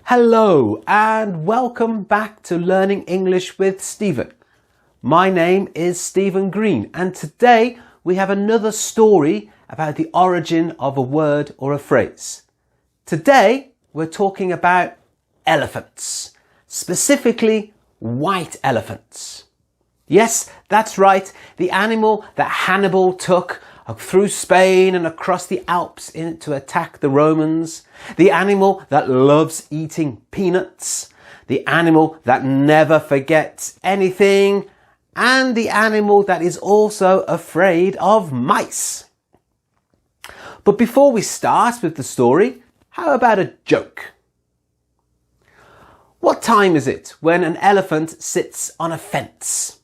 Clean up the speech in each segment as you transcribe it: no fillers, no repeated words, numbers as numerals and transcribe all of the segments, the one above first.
Hello and welcome back to Learning English with Stephen. My name is Stephen Green and today we have another story about the origin of a word or a phrase. Today we're talking about elephants, specifically white elephants. Yes, that's right, the animal that Hannibal took through Spain and across the Alps to attack the Romans, the animal that loves eating peanuts, the animal that never forgets anything, and the animal that is also afraid of mice. But before we start with the story, how about a joke? What time is it when an elephant sits on a fence?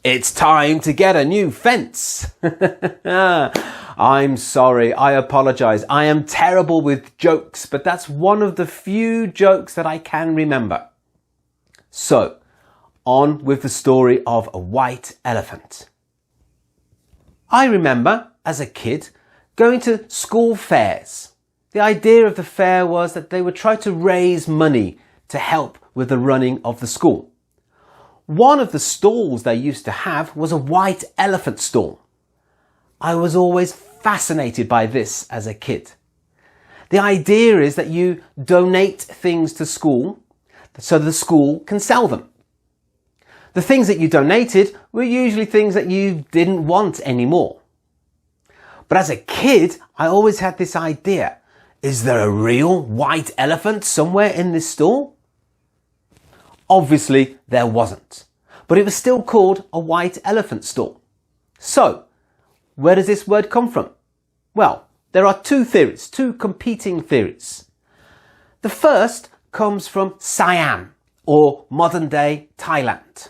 It's time to get a new fence. I'm sorry, I apologize. I am terrible with jokes, but that's one of the few jokes that I can remember. So, on with the story of a white elephant. I remember, as a kid, going to school fairs. The idea of the fair was that they would try to raise money to help with the running of the school. One of the stalls they used to have was a white elephant stall. I was always fascinated by this as a kid. The idea is that you donate things to school so the school can sell them. The things that you donated were usually things that you didn't want anymore. But as a kid, I always had this idea, is there a real white elephant somewhere in this stall? Obviously, there wasn't, but it was still called a white elephant stall. So, where does this word come from? Well, there are two competing theories. The first comes from Siam, or modern-day Thailand.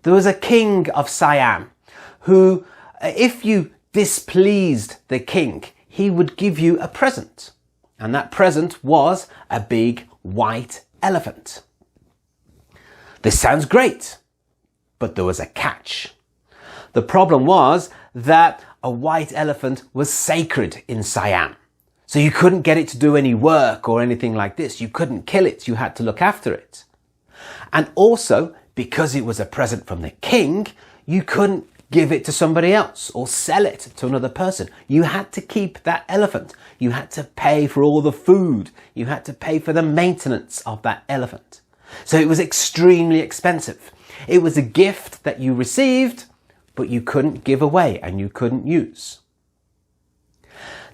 There was a king of Siam who, if you displeased the king, he would give you a present. And that present was a big white elephant. This sounds great, but there was a catch. The problem was that a white elephant was sacred in Siam. So you couldn't get it to do any work or anything like this. You couldn't kill it. You had to look after it. And also, because it was a present from the king, you couldn't give it to somebody else or sell it to another person. You had to keep that elephant. You had to pay for all the food. You had to pay for the maintenance of that elephant. So it was extremely expensive. It was a gift that you received, but you couldn't give away and you couldn't use.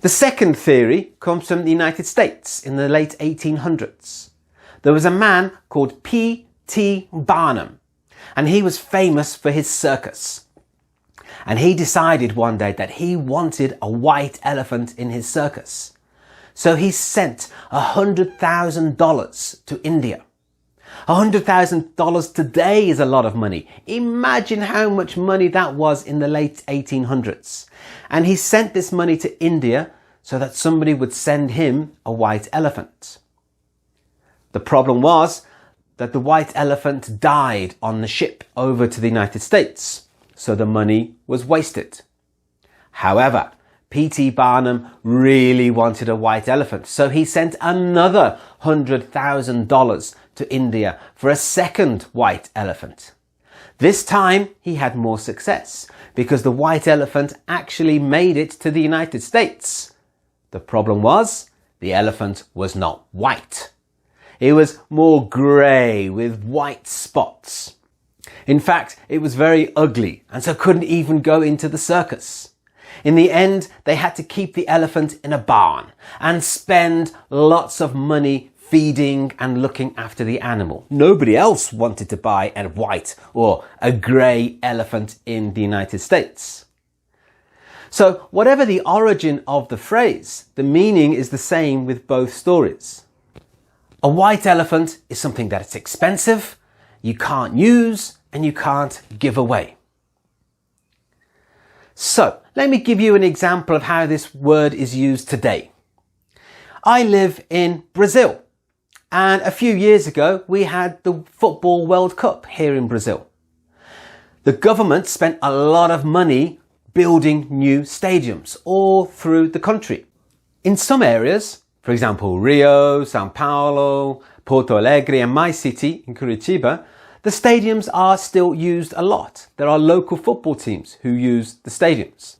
The second theory comes from the United States in the late 1800s. There was a man called P.T. Barnum, and he was famous for his circus. And he decided one day that he wanted a white elephant in his circus. So he sent $100,000 to India. $100,000 today is a lot of money. Imagine how much money that was in the late 1800s. And he sent this money to India so that somebody would send him a white elephant. The problem was that the white elephant died on the ship over to the United States, so the money was wasted. However, P.T. Barnum really wanted a white elephant, so he sent another $100,000 to India for a second white elephant. This time he had more success because the white elephant actually made it to the United States. The problem was the elephant was not white. It was more grey with white spots. In fact, it was very ugly and so couldn't even go into the circus. In the end, they had to keep the elephant in a barn and spend lots of money feeding and looking after the animal. Nobody else wanted to buy a white or a grey elephant in the United States. So whatever the origin of the phrase, the meaning is the same with both stories. A white elephant is something that is expensive, you can't use, and you can't give away. So, let me give you an example of how this word is used today. I live in Brazil, and a few years ago we had the Football World Cup here in Brazil. The government spent a lot of money building new stadiums all through the country. In some areas, For example, Rio, Sao Paulo, Porto Alegre and my city in Curitiba, the stadiums are still used a lot. There are local football teams who use the stadiums.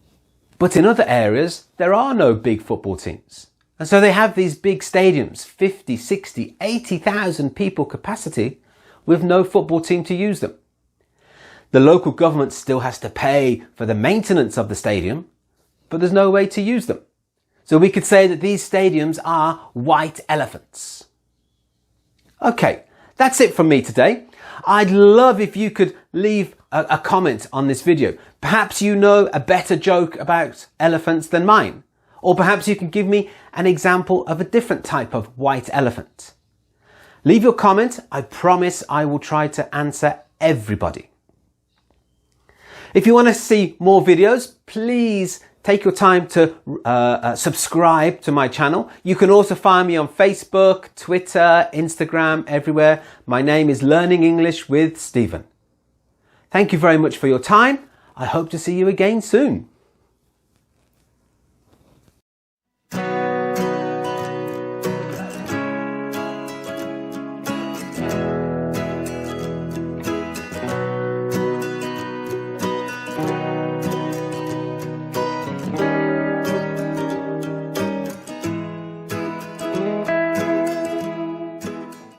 But in other areas, there are no big football teams. And so they have these big stadiums, 50, 60, 80,000 people capacity, with no football team to use them. The local government still has to pay for the maintenance of the stadium, but there's no way to use them. So we could say that these stadiums are white elephants. Okay, that's it from me today. I'd love if you could leave a comment on this video. Perhaps you know a better joke about elephants than mine. Or perhaps you can give me an example of a different type of white elephant. Leave your comment. I promise I will try to answer everybody. If you want to see more videos, please take your time to subscribe to my channel. You can also find me on Facebook, Twitter, Instagram, everywhere. My name is Learning English with Stephen. Thank you very much for your time. I hope to see you again soon.